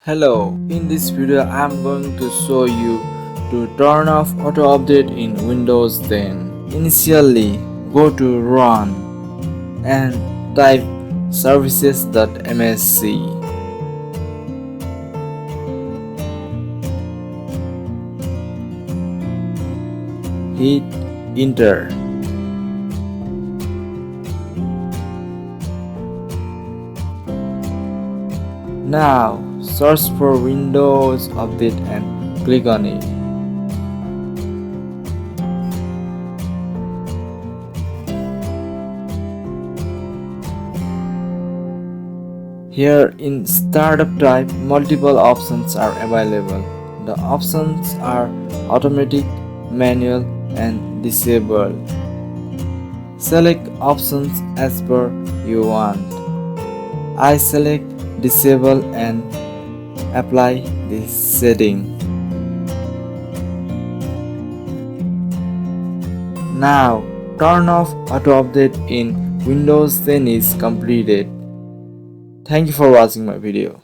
Hello, in this video I'm going to show you to turn off auto update in Windows 10. Initially, go to run and type services.msc. Hit enter. Now search for Windows Update and click on it. Here in Startup type, multiple options are available. The options are automatic, manual, and disabled. Select options as per you want. I select disable and apply this setting. Now turn off auto update in Windows 10 is completed. Thank you for watching my video.